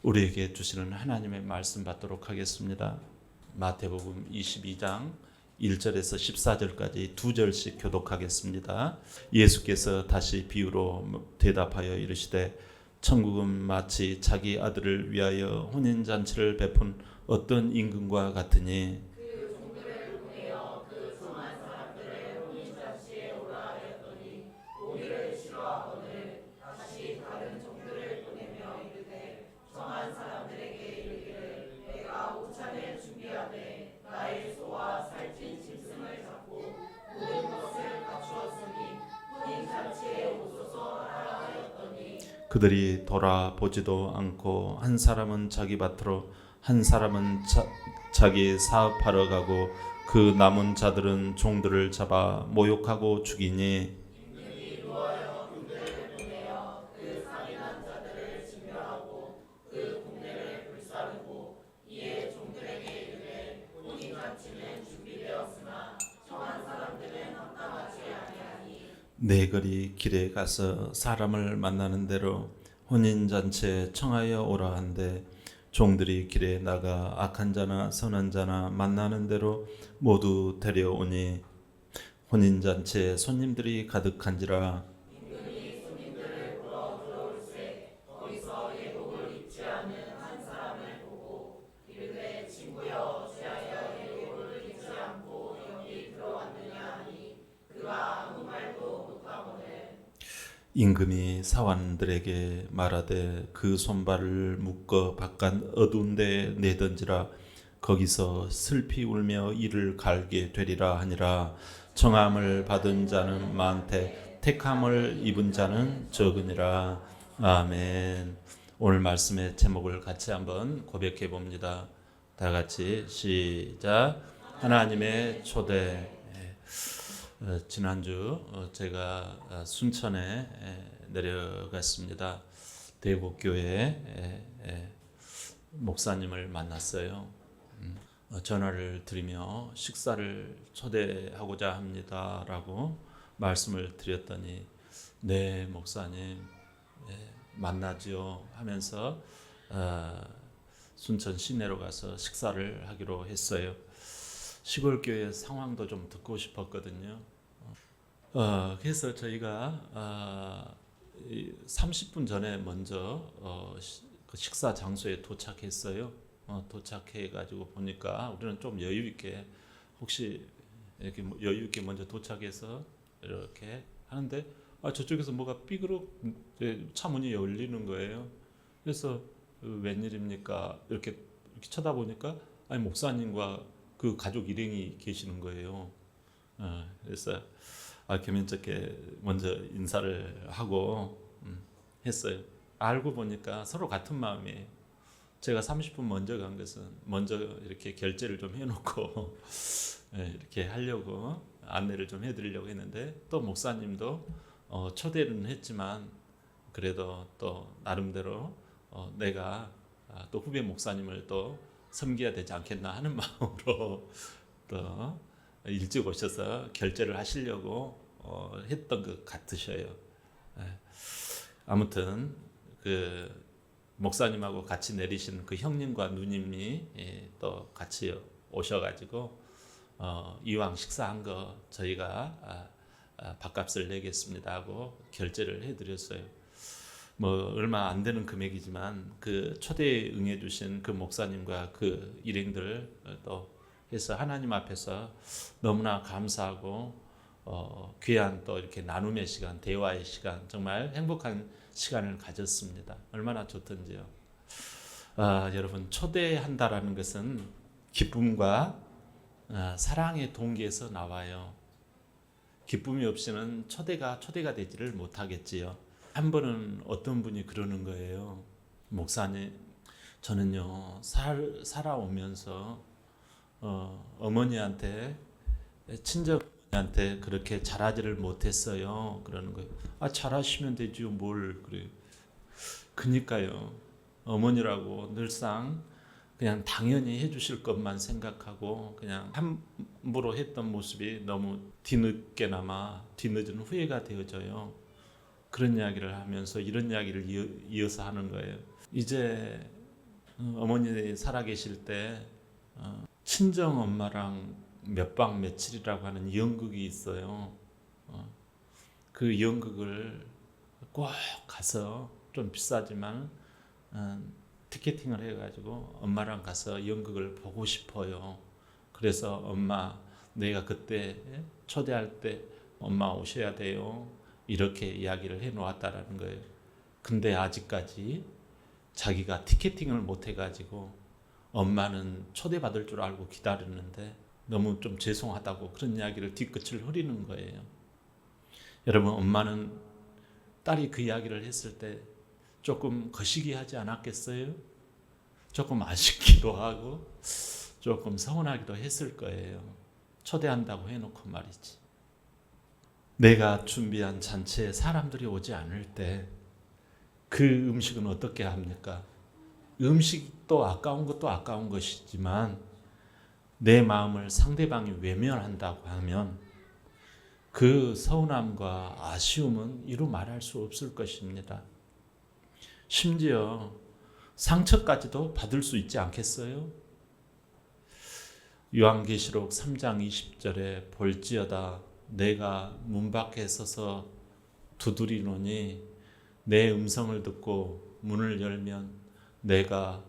우리에게 주시는 하나님의 말씀 받도록 하겠습니다. 마태복음 22장 1절에서 14절까지 두 절씩 교독하겠습니다. 예수께서 다시 비유로 대답하여 이르시되 천국은 마치 자기 아들을 위하여 혼인잔치를 베푼 어떤 임금과 같으니 그들이 돌아보지도 않고 한 사람은 자기 밭으로 한 사람은 자기 사업하러 가고 그 남은 자들은 종들을 잡아 모욕하고 죽이니 네걸이 길에 가서 사람을 만나는 대로 혼인잔치에 청하여 오라 한데 종들이 길에 나가 악한 자나 선한 자나 만나는 대로 모두 데려오니 혼인잔치에 손님들이 가득한지라 임금이 사환들에게 말하되 그 손발을 묶어 바깥 어두운 데 내던지라 거기서 슬피 울며 이를 갈게 되리라 하니라. 청함을 받은 자는 많되 택함을 입은 자는 적으니라. 아멘. 오늘 말씀의 제목을 같이 한번 고백해 봅니다. 다 같이 시작. 하나님의 초대. 지난주 제가 순천에 내려갔습니다. 대곡교회 목사님을 만났어요. 전화를 드리며 식사를 초대하고자 합니다라고 말씀을 드렸더니 네 목사님 만나죠 하면서 순천 시내로 가서 식사를 하기로 했어요. 시골 교회 상황도 좀 듣고 싶었거든요. 그래서 저희가 30분 전에 먼저 그 식사 장소에 도착했어요. 도착해가지고 보니까 우리는 좀 여유 있게 혹시 이렇게 여유 있게 먼저 도착해서 이렇게 하는데 저쪽에서 뭐가 삐그럭 차 문이 열리는 거예요. 그래서 웬일입니까? 이렇게 쳐다보니까 아니 목사님과 그 가족 일행이 계시는 거예요. 그래서 겸연쩍게 먼저 인사를 하고 했어요. 알고 보니까 서로 같은 마음이에요. 제가 30분 먼저 간 것은 먼저 이렇게 결제를 좀 해놓고 이렇게 하려고 안내를 좀 해드리려고 했는데 또 목사님도 초대는 했지만 그래도 또 나름대로 내가 또 후배 목사님을 또 섬겨야 되지 않겠나 하는 마음으로 또 일찍 오셔서 결제를 하시려고 했던 것 같으셔요. 아무튼 그 목사님하고 같이 내리신 그 형님과 누님이 또 같이 오셔가지고 이왕 식사한 거 저희가 밥값을 내겠습니다 하고 결제를 해드렸어요. 뭐 얼마 안 되는 금액이지만 그 초대에 응해주신 그 목사님과 그 일행들 또 해서 하나님 앞에서 너무나 감사하고 귀한 또 이렇게 나눔의 시간, 대화의 시간, 정말 행복한 시간을 가졌습니다. 얼마나 좋던지요. 여러분 초대한다라는 것은 기쁨과 사랑의 동기에서 나와요. 기쁨이 없이는 초대가 되지를 못하겠지요. 한 번은 어떤 분이 그러는 거예요. 목사님, 저는요 살아오면서 어머니한테 친정한테 그렇게 잘하지를 못했어요. 그러는 거예요. 잘하시면 되죠. 뭘 그래요. 그니까요. 어머니라고 늘상 그냥 당연히 해주실 것만 생각하고 그냥 함부로 했던 모습이 너무 뒤늦게나마 뒤늦은 후회가 되어져요. 그런 이야기를 하면서 이런 이야기를 이어서 하는 거예요. 이제 어머니 살아계실 때 친정 엄마랑 몇 박 며칠이라고 하는 연극이 있어요. 그 연극을 꼭 가서 좀 비싸지만 티켓팅을 해가지고 엄마랑 가서 연극을 보고 싶어요. 그래서 엄마 내가 그때 초대할 때 엄마 오셔야 돼요. 이렇게 이야기를 해 놓았다라는 거예요. 근데 아직까지 자기가 티켓팅을 못 해가지고 엄마는 초대받을 줄 알고 기다렸는데 너무 좀 죄송하다고 그런 이야기를 뒤끝을 흐리는 거예요. 여러분, 엄마는 딸이 그 이야기를 했을 때 조금 거시기하지 않았겠어요? 조금 아쉽기도 하고 조금 서운하기도 했을 거예요. 초대한다고 해놓고 말이지. 내가 준비한 잔치에 사람들이 오지 않을 때 그 음식은 어떻게 합니까? 음식도 아까운 것도 아까운 것이지만 내 마음을 상대방이 외면한다고 하면 그 서운함과 아쉬움은 이루 말할 수 없을 것입니다. 심지어 상처까지도 받을 수 있지 않겠어요? 요한계시록 3장 20절에 볼지어다 내가 문 밖에 서서 두드리노니 내 음성을 듣고 문을 열면 내가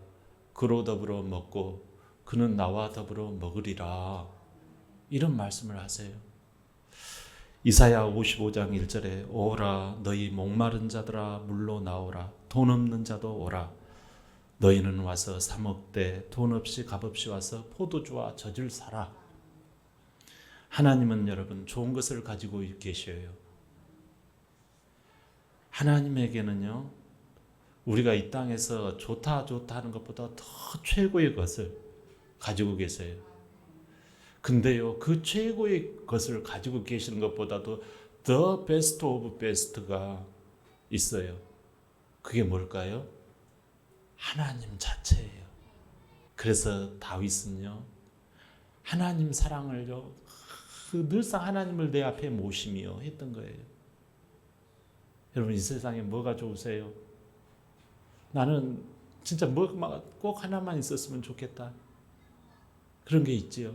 그로 더불어 먹고 그는 나와 더불어 먹으리라. 이런 말씀을 하세요. 이사야 55장 1절에 오라 너희 목마른 자들아 물로 나오라 돈 없는 자도 오라 너희는 와서 사 먹되 돈 없이 값없이 와서 포도주와 젖을 사라. 하나님은 여러분 좋은 것을 가지고 계셔요. 하나님에게는요 우리가 이 땅에서 좋다 하는 것보다 더 최고의 것을 가지고 계세요. 근데요 그 최고의 것을 가지고 계시는 것보다도 the best of best가 있어요. 그게 뭘까요? 하나님 자체예요. 그래서 다윗은요 하나님 사랑을요 늘상 하나님을 내 앞에 모시며 했던 거예요. 여러분 이 세상에 뭐가 좋으세요? 나는 진짜 꼭 하나만 있었으면 좋겠다. 그런 게 있지요.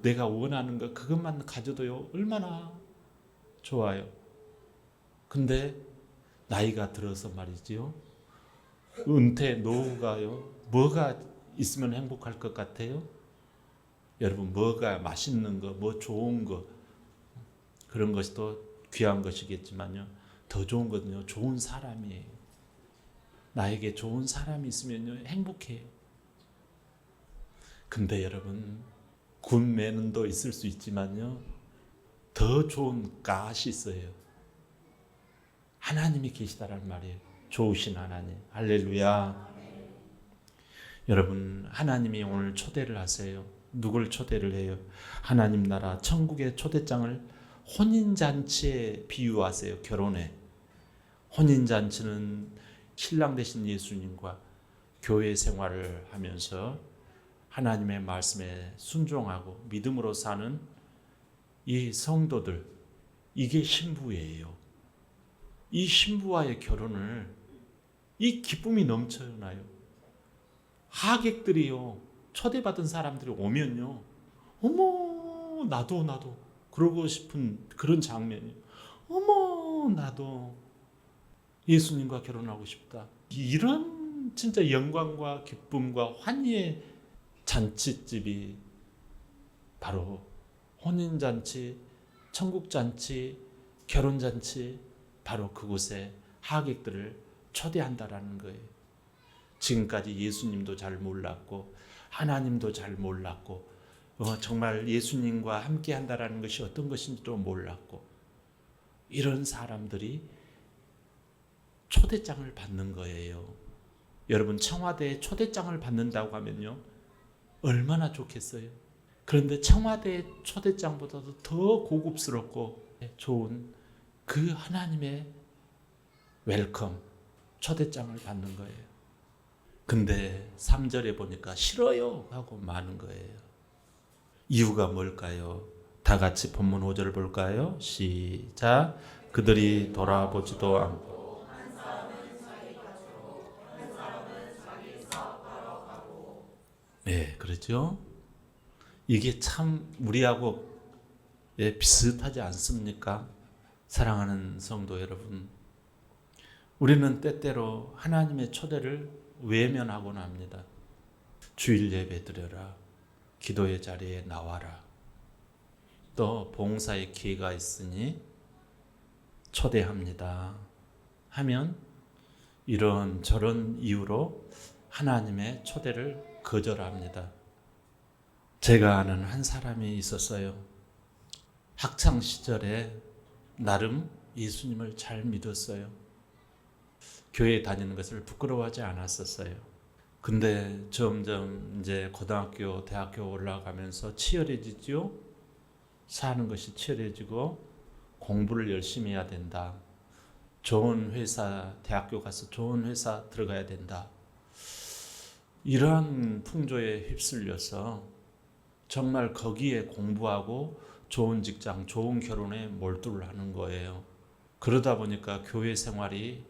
내가 원하는 것 그것만 가져도요 얼마나 좋아요. 근데 나이가 들어서 말이지요. 은퇴 노후가요. 뭐가 있으면 행복할 것 같아요? 여러분 뭐가 맛있는 거, 뭐 좋은 거 그런 것이 또 귀한 것이겠지만요. 더 좋은 거는요. 좋은 사람이에요. 나에게 좋은 사람이 있으면요. 행복해요. 근데 여러분 군 매는도 있을 수 있지만요. 더 좋은 가시 있어요. 하나님이 계시다라는 말이에요. 좋으신 하나님. 할렐루야. 여러분 하나님이 오늘 초대를 하세요. 누굴 초대를 해요? 하나님 나라 천국의 초대장을 혼인잔치에 비유하세요. 결혼에. 혼인잔치는 신랑 되신 예수님과 교회 생활을 하면서 하나님의 말씀에 순종하고 믿음으로 사는 이 성도들, 이게 신부예요. 이 신부와의 결혼을 이 기쁨이 넘쳐나요. 하객들이요, 초대받은 사람들이 오면요, 어머 나도 그러고 싶은 그런 장면이에요. 어머 나도 예수님과 결혼하고 싶다. 이런 진짜 영광과 기쁨과 환희의 잔치집이 바로 혼인잔치, 천국잔치, 결혼잔치, 바로 그곳에 하객들을 초대한다라는 거예요. 지금까지 예수님도 잘 몰랐고 하나님도 잘 몰랐고 정말 예수님과 함께 한다라는 것이 어떤 것인지도 몰랐고 이런 사람들이 초대장을 받는 거예요. 여러분 청와대에 초대장을 받는다고 하면요 얼마나 좋겠어요. 그런데 청와대 초대장보다도 더 고급스럽고 좋은 그 하나님의 웰컴 초대장을 받는 거예요. 근데 3절에 보니까 싫어요 하고 마는 거예요. 이유가 뭘까요? 다 같이 본문 5절을 볼까요? 시작. 그들이 돌아보지도 않고 예, 그렇죠. 이게 참 우리하고 비슷하지 않습니까? 사랑하는 성도 여러분, 우리는 때때로 하나님의 초대를 외면하곤 합니다. 주일 예배 드려라, 기도의 자리에 나와라, 또 봉사의 기회가 있으니 초대합니다 하면 이런 저런 이유로 하나님의 초대를 거절합니다. 제가 아는 한 사람이 있었어요. 학창 시절에 나름 예수님을 잘 믿었어요. 교회 다니는 것을 부끄러워하지 않았었어요. 근데 점점 이제 고등학교, 대학교 올라가면서 치열해지죠. 사는 것이 치열해지고 공부를 열심히 해야 된다. 좋은 회사, 대학교 가서 좋은 회사 들어가야 된다. 이러한 풍조에 휩쓸려서 정말 거기에 공부하고 좋은 직장, 좋은 결혼에 몰두를 하는 거예요. 그러다 보니까 교회 생활이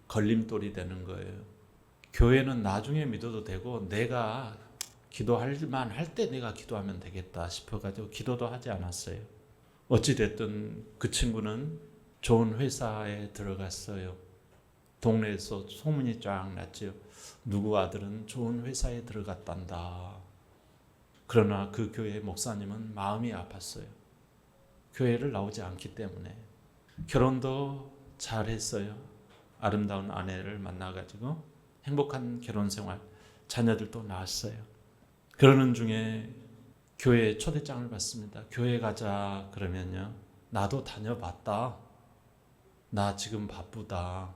걸림돌이 되는 거예요. 교회는 나중에 믿어도 되고 내가 기도할 만할 때 내가 기도하면 되겠다 싶어가지고 기도도 하지 않았어요. 어찌됐든 그 친구는 좋은 회사에 들어갔어요. 동네에서 소문이 쫙 났죠. 누구 아들은 좋은 회사에 들어갔단다. 그러나 그 교회 목사님은 마음이 아팠어요. 교회를 나오지 않기 때문에. 결혼도 잘했어요. 아름다운 아내를 만나가지고 행복한 결혼 생활, 자녀들도 낳았어요. 그러는 중에 교회에 초대장을 받습니다. 교회 가자 그러면요, 나도 다녀봤다. 나 지금 바쁘다.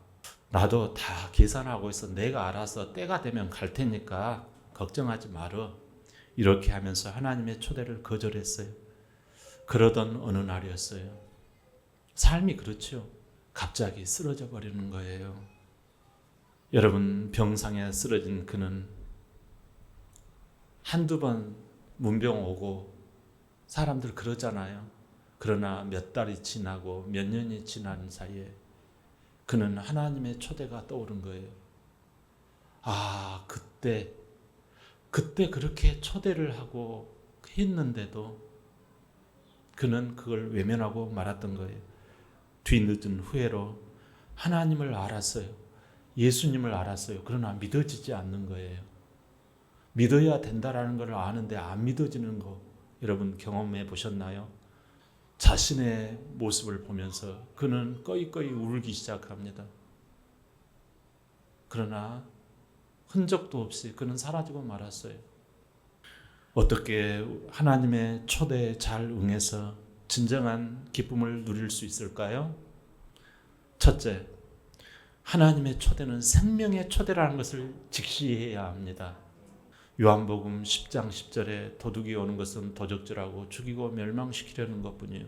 나도 다 계산하고 있어. 내가 알아서 때가 되면 갈 테니까 걱정하지 말어. 이렇게 하면서 하나님의 초대를 거절했어요. 그러던 어느 날이었어요. 삶이 그렇죠. 갑자기 쓰러져 버리는 거예요. 여러분, 병상에 쓰러진 그는 한두 번 문병 오고 사람들 그러잖아요. 그러나 몇 달이 지나고 몇 년이 지난 사이에 그는 하나님의 초대가 떠오른 거예요. 아, 그때 그렇게 초대를 하고 했는데도 그는 그걸 외면하고 말았던 거예요. 뒤늦은 후회로 하나님을 알았어요. 예수님을 알았어요. 그러나 믿어지지 않는 거예요. 믿어야 된다라는 걸 아는데 안 믿어지는 거 여러분 경험해 보셨나요? 자신의 모습을 보면서 그는 꺼이꺼이 울기 시작합니다. 그러나 흔적도 없이 그는 사라지고 말았어요. 어떻게 하나님의 초대에 잘 응해서 진정한 기쁨을 누릴 수 있을까요? 첫째, 하나님의 초대는 생명의 초대라는 것을 직시해야 합니다. 요한복음 10장 10절에 도둑이 오는 것은 도적질하고 죽이고 멸망시키려는 것뿐이요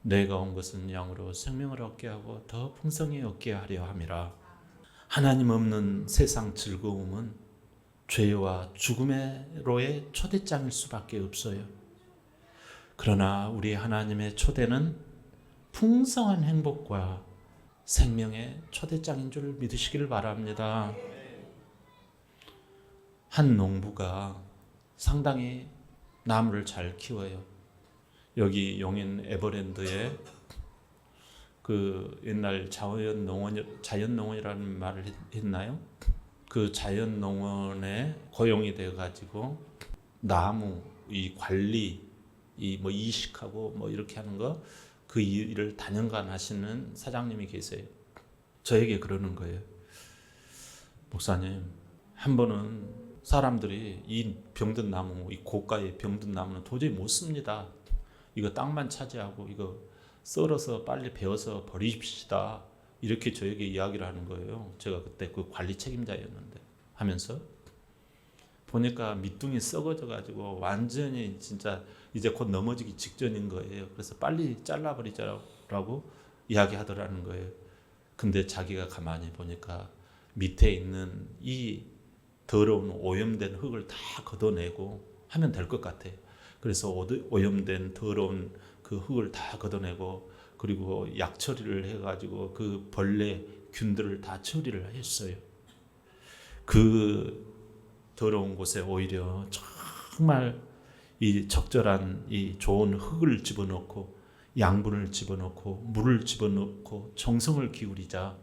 내가 온 것은 양으로 생명을 얻게 하고 더 풍성히 얻게 하려 함이라. 하나님 없는 세상 즐거움은 죄와 죽음으로의 초대장일 수밖에 없어요. 그러나 우리 하나님의 초대는 풍성한 행복과 생명의 초대장인 줄 믿으시길 바랍니다. 한 농부가 상당히 나무를 잘 키워요. 여기 용인 에버랜드에 그 옛날 자연농원이라는 말을 했나요? 그 자연농원에 고용이 돼가지고 나무 이 관리 뭐 이식하고 뭐 이렇게 하는 거 그 일을 단연간 하시는 사장님이 계세요. 저에게 그러는 거예요. 목사님, 한 번은 사람들이 이 병든 나무, 이 고가의 병든 나무는 도저히 못 씁니다. 이거 땅만 차지하고 이거 썰어서 빨리 베어서 버리십시다. 이렇게 저에게 이야기를 하는 거예요. 제가 그때 그 관리 책임자였는데 하면서 보니까 밑둥이 썩어져 가지고 완전히 진짜 이제 곧 넘어지기 직전인 거예요. 그래서 빨리 잘라버리자라고 이야기하더라는 거예요. 근데 자기가 가만히 보니까 밑에 있는 이 더러운 오염된 흙을 다 걷어내고 하면 될 것 같아요. 그래서 오염된 더러운 그 흙을 다 걷어내고 그리고 약 처리를 해가지고 그 벌레 균들을 다 처리를 했어요. 그 더러운 곳에 오히려 정말 이 적절한 이 좋은 흙을 집어넣고 양분을 집어넣고 물을 집어넣고 정성을 기울이자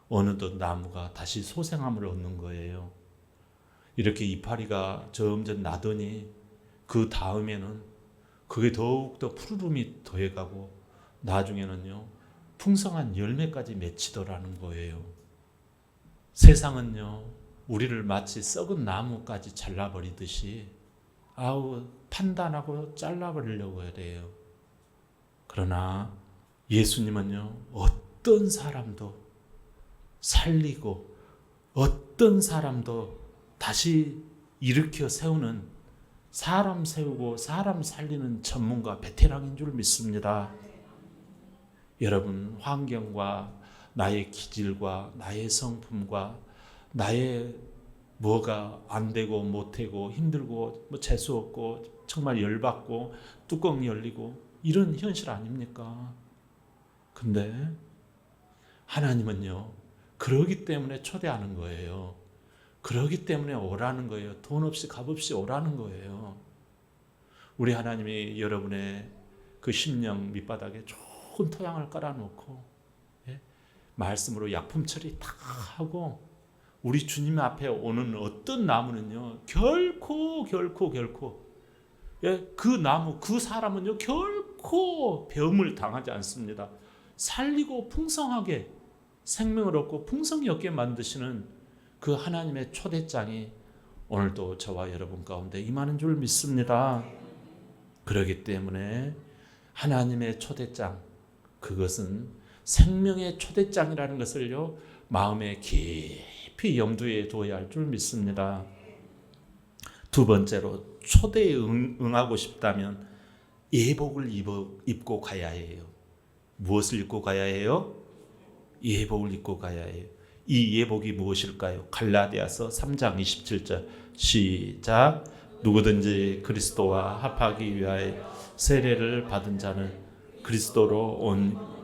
어느덧 나무가 다시 소생함을 얻는 거예요. 이렇게 이파리가 점점 나더니 그 다음에는 그게 더욱더 푸르름이 더해가고 나중에는요 풍성한 열매까지 맺히더라는 거예요. 세상은요 우리를 마치 썩은 나무까지 잘라버리듯이 판단하고 잘라버리려고 해요. 그러나 예수님은요 어떤 사람도 살리고 어떤 사람도 다시 일으켜 세우는 사람 세우고 사람 살리는 전문가 베테랑인 줄 믿습니다. 여러분 환경과 나의 기질과 나의 성품과 나의 뭐가 안 되고 못되고 힘들고 재수 없고 정말 열받고 뚜껑 열리고 이런 현실 아닙니까? 근데 하나님은요 그러기 때문에 초대하는 거예요. 그러기 때문에 오라는 거예요. 돈 없이 값 없이 오라는 거예요. 우리 하나님이 여러분의 그 심령 밑바닥에 좋은 토양을 깔아놓고 말씀으로 약품 처리 다 하고 우리 주님 앞에 오는 어떤 나무는요 결코 그 나무 그 사람은요 결코 배움을 당하지 않습니다. 살리고 풍성하게 생명을 얻고 풍성히 얻게 만드시는 그 하나님의 초대장이 오늘도 저와 여러분 가운데 임하는 줄 믿습니다. 그렇기 때문에 하나님의 초대장 그것은 생명의 초대장이라는 것을요 마음에 깊이 염두에 두어야 할 줄 믿습니다. 두 번째로 초대에 응하고 싶다면 예복을 입고 가야 해요. 무엇을 입고 가야 해요? 예복을 입고 가야 해요. 이 예복이 무엇일까요? 갈라디아서 3장 27절 시작. 누구든지 그리스도와 합하기 위하여 세례를 받은 자는 그리스도로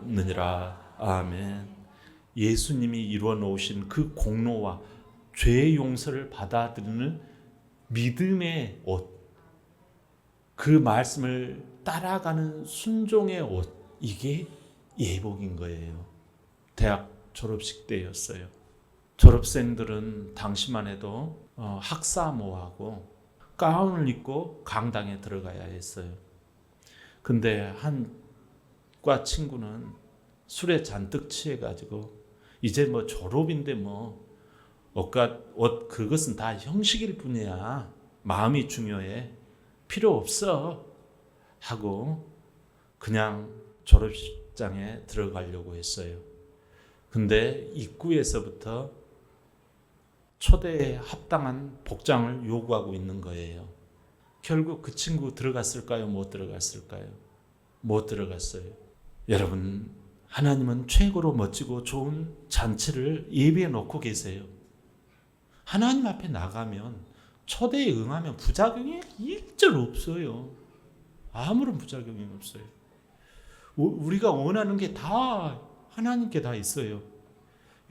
오느니라. 아멘. 예수님이 이루어 놓으신 그 공로와 죄의 용서를 받아들이는 믿음의 옷, 그 말씀을 따라가는 순종의 옷, 이게 예복인 거예요. 대학 졸업식 때였어요. 졸업생들은 당시만 해도 학사모하고 가운을 입고 강당에 들어가야 했어요. 근데 한 과 친구는 술에 잔뜩 취해가지고 이제 뭐 졸업인데 뭐 옷 그것은 다 형식일 뿐이야. 마음이 중요해. 필요 없어. 하고 그냥 졸업식장에 들어가려고 했어요. 근데 입구에서부터 초대에 합당한 복장을 요구하고 있는 거예요. 결국 그 친구 들어갔을까요? 못 들어갔을까요? 못 들어갔어요. 여러분, 하나님은 최고로 멋지고 좋은 잔치를 예비해 놓고 계세요. 하나님 앞에 나가면 초대에 응하면 부작용이 일절 없어요. 아무런 부작용이 없어요. 우리가 원하는 게 다 하나님께 다 있어요.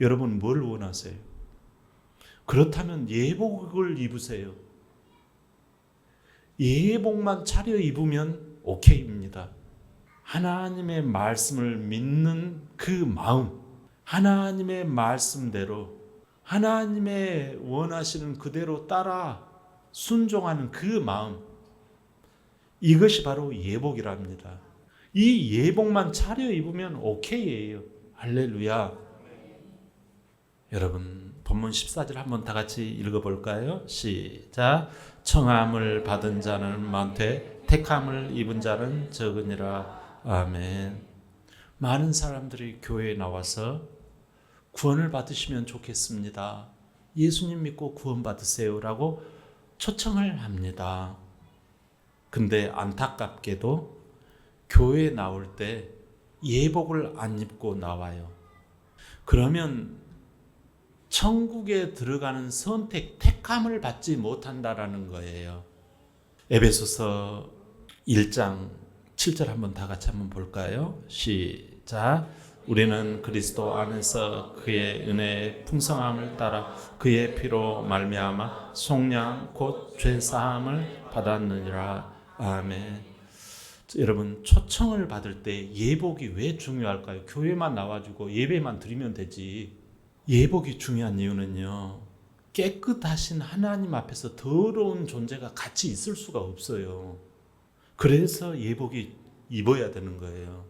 여러분 뭘 원하세요? 그렇다면 예복을 입으세요. 예복만 차려 입으면 오케이입니다. 하나님의 말씀을 믿는 그 마음, 하나님의 말씀대로 하나님의 원하시는 그대로 따라 순종하는 그 마음, 이것이 바로 예복이랍니다. 이 예복만 차려 입으면 오케이예요. 할렐루야. 여러분 본문 14절 한번 다 같이 읽어볼까요? 시작. 청함을 받은 자는 많되 택함을 입은 자는 적으니라. 아멘. 많은 사람들이 교회에 나와서 구원을 받으시면 좋겠습니다. 예수님 믿고 구원 받으세요 라고 초청을 합니다. 근데 안타깝게도 교회에 나올 때 예복을 안 입고 나와요. 그러면 천국에 들어가는 택함을 받지 못한다라는 거예요. 에베소서 1장 7절 한번 다 같이 한번 볼까요? 시작. 우리는 그리스도 안에서 그의 은혜의 풍성함을 따라 그의 피로 말미암아 속량 곧 죄 사함을 받았느니라. 아멘. 여러분, 초청을 받을 때 예복이 왜 중요할까요? 교회만 나와주고 예배만 드리면 되지. 예복이 중요한 이유는요, 깨끗하신 하나님 앞에서 더러운 존재가 같이 있을 수가 없어요. 그래서 예복이 입어야 되는 거예요.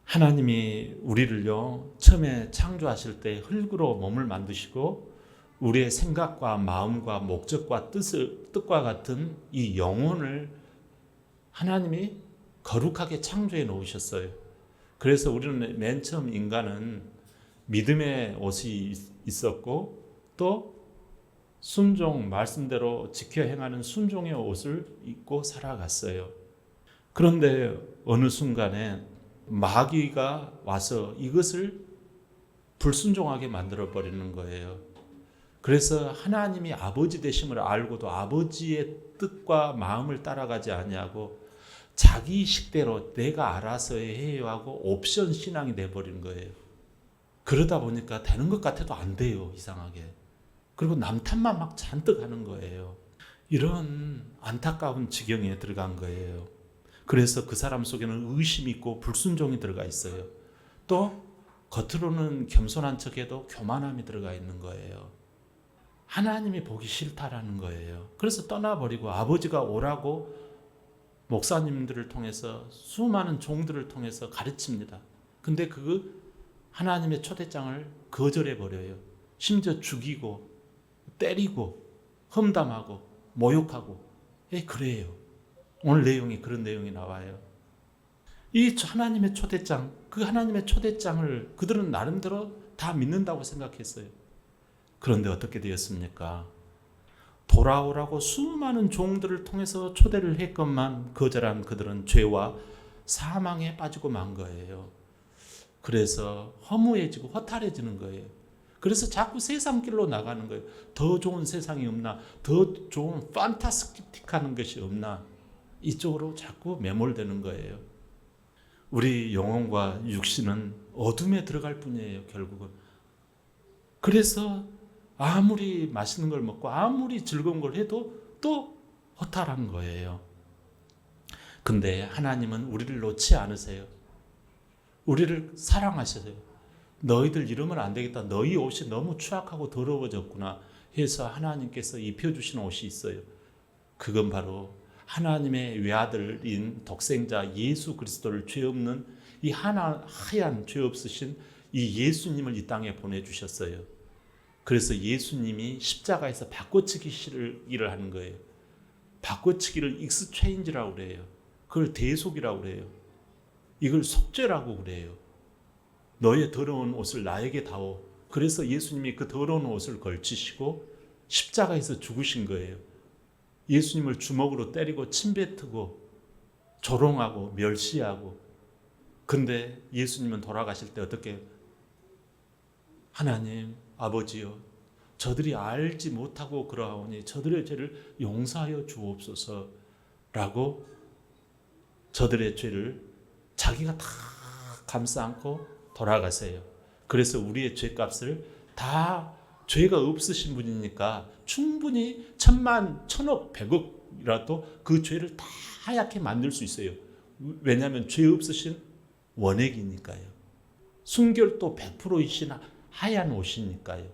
하나님이 우리를요, 처음에 창조하실 때 흙으로 몸을 만드시고 우리의 생각과 마음과 목적과 뜻과 같은 이 영혼을 하나님이 거룩하게 창조해 놓으셨어요. 그래서 우리는 맨 처음 인간은 믿음의 옷이 있었고 또 순종, 말씀대로 지켜 행하는 순종의 옷을 입고 살아갔어요. 그런데 어느 순간에 마귀가 와서 이것을 불순종하게 만들어버리는 거예요. 그래서 하나님이 아버지 되심을 알고도 아버지의 뜻과 마음을 따라가지 아니하고 자기 식대로 내가 알아서 해요 하고 옵션 신앙이 돼버리는 거예요. 그러다 보니까 되는 것 같아도 안 돼요, 이상하게. 그리고 남 탓만 막 잔뜩 하는 거예요. 이런 안타까운 지경에 들어간 거예요. 그래서 그 사람 속에는 의심이 있고 불순종이 들어가 있어요. 또 겉으로는 겸손한 척해도 교만함이 들어가 있는 거예요. 하나님이 보기 싫다라는 거예요. 그래서 떠나버리고 아버지가 오라고 목사님들을 통해서 수많은 종들을 통해서 가르칩니다. 근데 그 하나님의 초대장을 거절해 버려요. 심지어 죽이고 때리고 험담하고 모욕하고 그래요. 오늘 내용이 그런 내용이 나와요. 이 하나님의 초대장, 그 하나님의 초대장을 그들은 나름대로 다 믿는다고 생각했어요. 그런데 어떻게 되었습니까? 돌아오라고 수많은 종들을 통해서 초대를 했건만 거절한 그들은 죄와 사망에 빠지고 만 거예요. 그래서 허무해지고 허탈해지는 거예요. 그래서 자꾸 세상 길로 나가는 거예요. 더 좋은 세상이 없나? 더 좋은 판타스틱한 것이 없나? 이쪽으로 자꾸 매몰되는 거예요. 우리 영혼과 육신은 어둠에 들어갈 뿐이에요, 결국은. 그래서 아무리 맛있는 걸 먹고 아무리 즐거운 걸 해도 또 허탈한 거예요. 근데 하나님은 우리를 놓지 않으세요. 우리를 사랑하셔요. 너희들 이러면 안 되겠다. 너희 옷이 너무 추악하고 더러워졌구나 해서 하나님께서 입혀주신 옷이 있어요. 그건 바로 하나님의 외아들인 독생자 예수 그리스도를 죄 없는 이 하얀 죄 없으신 이 예수님을 이 땅에 보내주셨어요. 그래서 예수님이 십자가에서 바꿔치기를 하는 거예요. 바꿔치기를 익스체인지라고 그래요. 그걸 대속이라고 그래요. 이걸 속죄라고 그래요. 너의 더러운 옷을 나에게 다오. 그래서 예수님이 그 더러운 옷을 걸치시고 십자가에서 죽으신 거예요. 예수님을 주먹으로 때리고 침뱉고 조롱하고 멸시하고. 근데 예수님은 돌아가실 때 어떻게? 하나님 아버지여, 저들이 알지 못하고 그러하오니 저들의 죄를 용서하여 주옵소서라고 저들의 죄를 자기가 다 감싸 안고 돌아가세요. 그래서 우리의 죄값을 다, 죄가 없으신 분이니까 충분히 1000만, 1000억, 100억이라도 그 죄를 다 하얗게 만들 수 있어요. 왜냐하면 죄 없으신 원액이니까요. 순결도 100%이신 하얀 옷이니까요.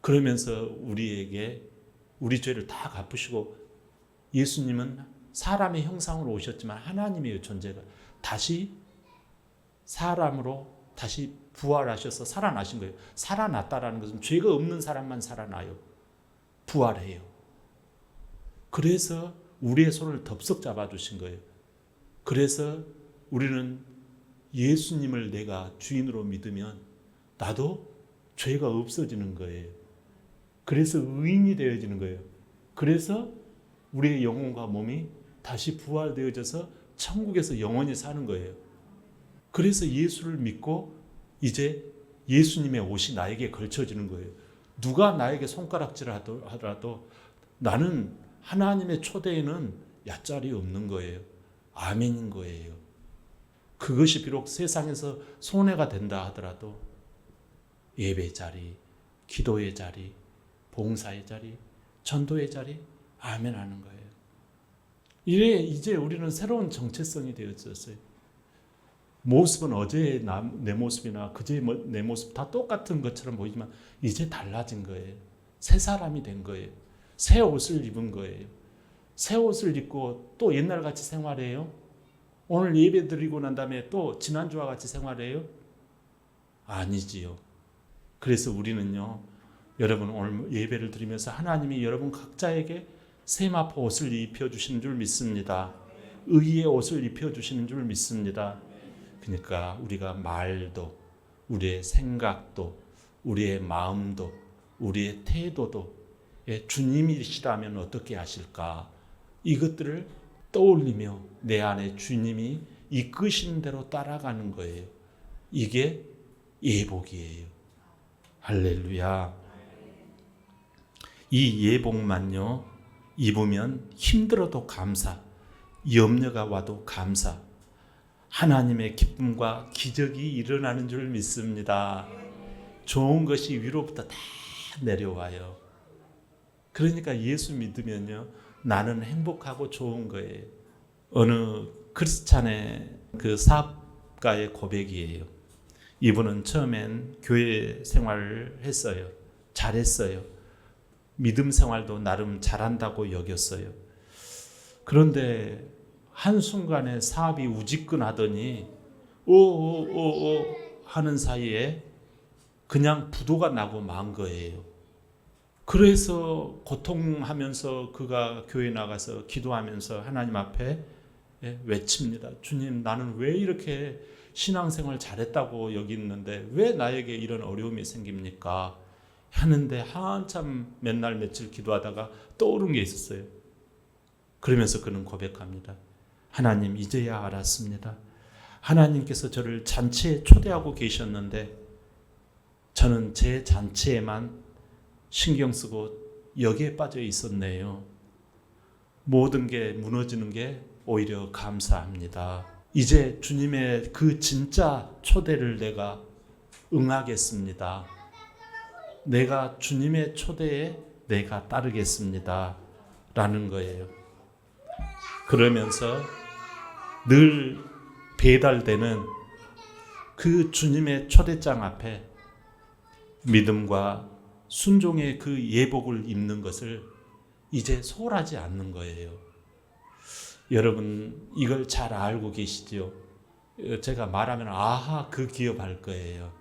그러면서 우리에게 우리 죄를 다 갚으시고, 예수님은 사람의 형상으로 오셨지만 하나님의 존재가 다시 사람으로 다시 부활하셔서 살아나신 거예요. 살아났다라는 것은 죄가 없는 사람만 살아나요. 부활해요. 그래서 우리의 손을 덥석 잡아주신 거예요. 그래서 우리는 예수님을 내가 주인으로 믿으면 나도 죄가 없어지는 거예요. 그래서 의인이 되어지는 거예요. 그래서 우리의 영혼과 몸이 다시 부활되어져서 천국에서 영원히 사는 거예요. 그래서 예수를 믿고 이제 예수님의 옷이 나에게 걸쳐지는 거예요. 누가 나에게 손가락질 하더라도 나는 하나님의 초대에는 얕짤이 없는 거예요. 아멘인 거예요. 그것이 비록 세상에서 손해가 된다 하더라도 예배 자리, 기도의 자리, 봉사의 자리, 전도의 자리, 아멘 하는 거예요. 이제 우리는 새로운 정체성이 되어졌어요. 모습은 어제의 내 모습이나 그제의 내 모습 다 똑같은 것처럼 보이지만 이제 달라진 거예요. 새 사람이 된 거예요. 새 옷을 입은 거예요. 새 옷을 입고 또 옛날같이 생활해요? 오늘 예배 드리고 난 다음에 또 지난주와 같이 생활해요? 아니지요. 그래서 우리는요, 여러분 오늘 예배를 드리면서 하나님이 여러분 각자에게 세마포 옷을 입혀주시는 줄 믿습니다. 의의 옷을 입혀주시는 줄 믿습니다. 그러니까 우리가 말도, 우리의 생각도, 우리의 마음도, 우리의 태도도 주님이시라면 어떻게 하실까? 이것들을 떠올리며 내 안에 주님이 이끄신 대로 따라가는 거예요. 이게 예복이에요. 할렐루야. 이 예복만요, 입으면 힘들어도 감사, 염려가 와도 감사, 하나님의 기쁨과 기적이 일어나는 줄 믿습니다. 좋은 것이 위로부터 다 내려와요. 그러니까 예수 믿으면요, 나는 행복하고 좋은 거예요. 어느 크리스찬의 그 사업가의 고백이에요. 이분은 처음엔 교회 생활을 했어요. 잘했어요. 믿음 생활도 나름 잘한다고 여겼어요. 그런데 한순간에 사업이 우지끈하더니 오오오오 하는 사이에 그냥 부도가 나고 만 거예요. 그래서 고통하면서 그가 교회 나가서 기도하면서 하나님 앞에 외칩니다. 주님, 나는 왜 이렇게 신앙생활 잘했다고 여기는데 왜 나에게 이런 어려움이 생깁니까? 하는데 한참 몇 날 며칠 기도하다가 떠오른 게 있었어요. 그러면서 그는 고백합니다. 하나님, 이제야 알았습니다. 하나님께서 저를 잔치에 초대하고 계셨는데 저는 제 잔치에만 신경 쓰고 여기에 빠져 있었네요. 모든 게 무너지는 게 오히려 감사합니다. 이제 주님의 그 진짜 초대를 내가 응하겠습니다. 내가 주님의 초대에 내가 따르겠습니다. 라는 거예요. 그러면서 늘 배달되는 그 주님의 초대장 앞에 믿음과 순종의 그 예복을 입는 것을 이제 소홀하지 않는 거예요. 여러분 이걸 잘 알고 계시죠? 제가 말하면 아하 그 기업 할 거예요.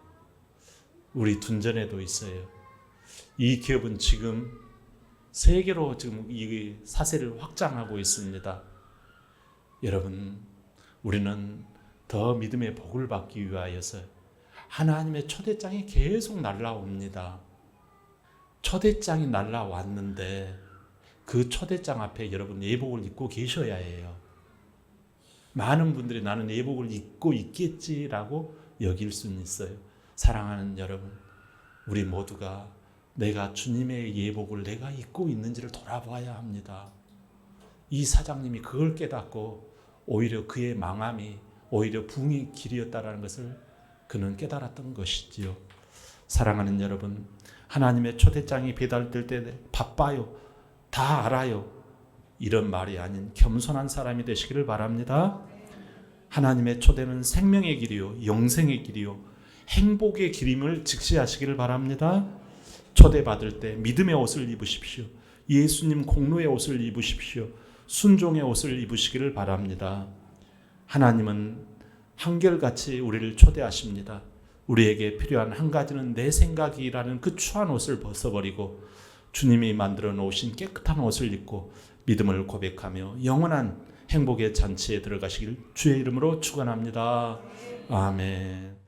우리 둔전에도 있어요. 이 기업은 지금 세계로 지금 이 사세를 확장하고 있습니다. 여러분 우리는 더 믿음의 복을 받기 위하여서 하나님의 초대장이 계속 날라옵니다. 초대장이 날라왔는데 그 초대장 앞에 여러분 예복을 입고 계셔야 해요. 많은 분들이 나는 예복을 입고 있겠지라고 여길 수는 있어요. 사랑하는 여러분, 우리 모두가 내가 주님의 예복을 내가 입고 있는지를 돌아봐야 합니다. 이 사장님이 그걸 깨닫고 오히려 그의 망함이 오히려 부흥의 길이었다라는 것을 그는 깨달았던 것이지요. 사랑하는 여러분, 하나님의 초대장이 배달될 때 바빠요, 다 알아요, 이런 말이 아닌 겸손한 사람이 되시기를 바랍니다. 하나님의 초대는 생명의 길이요, 영생의 길이요, 행복의 길임을 직시하시기를 바랍니다. 초대받을 때 믿음의 옷을 입으십시오. 예수님 공로의 옷을 입으십시오. 순종의 옷을 입으시기를 바랍니다. 하나님은 한결같이 우리를 초대하십니다. 우리에게 필요한 한 가지는 내 생각이라는 그 추한 옷을 벗어버리고 주님이 만들어 놓으신 깨끗한 옷을 입고 믿음을 고백하며 영원한 행복의 잔치에 들어가시길 주의 이름으로 축원합니다. 아멘.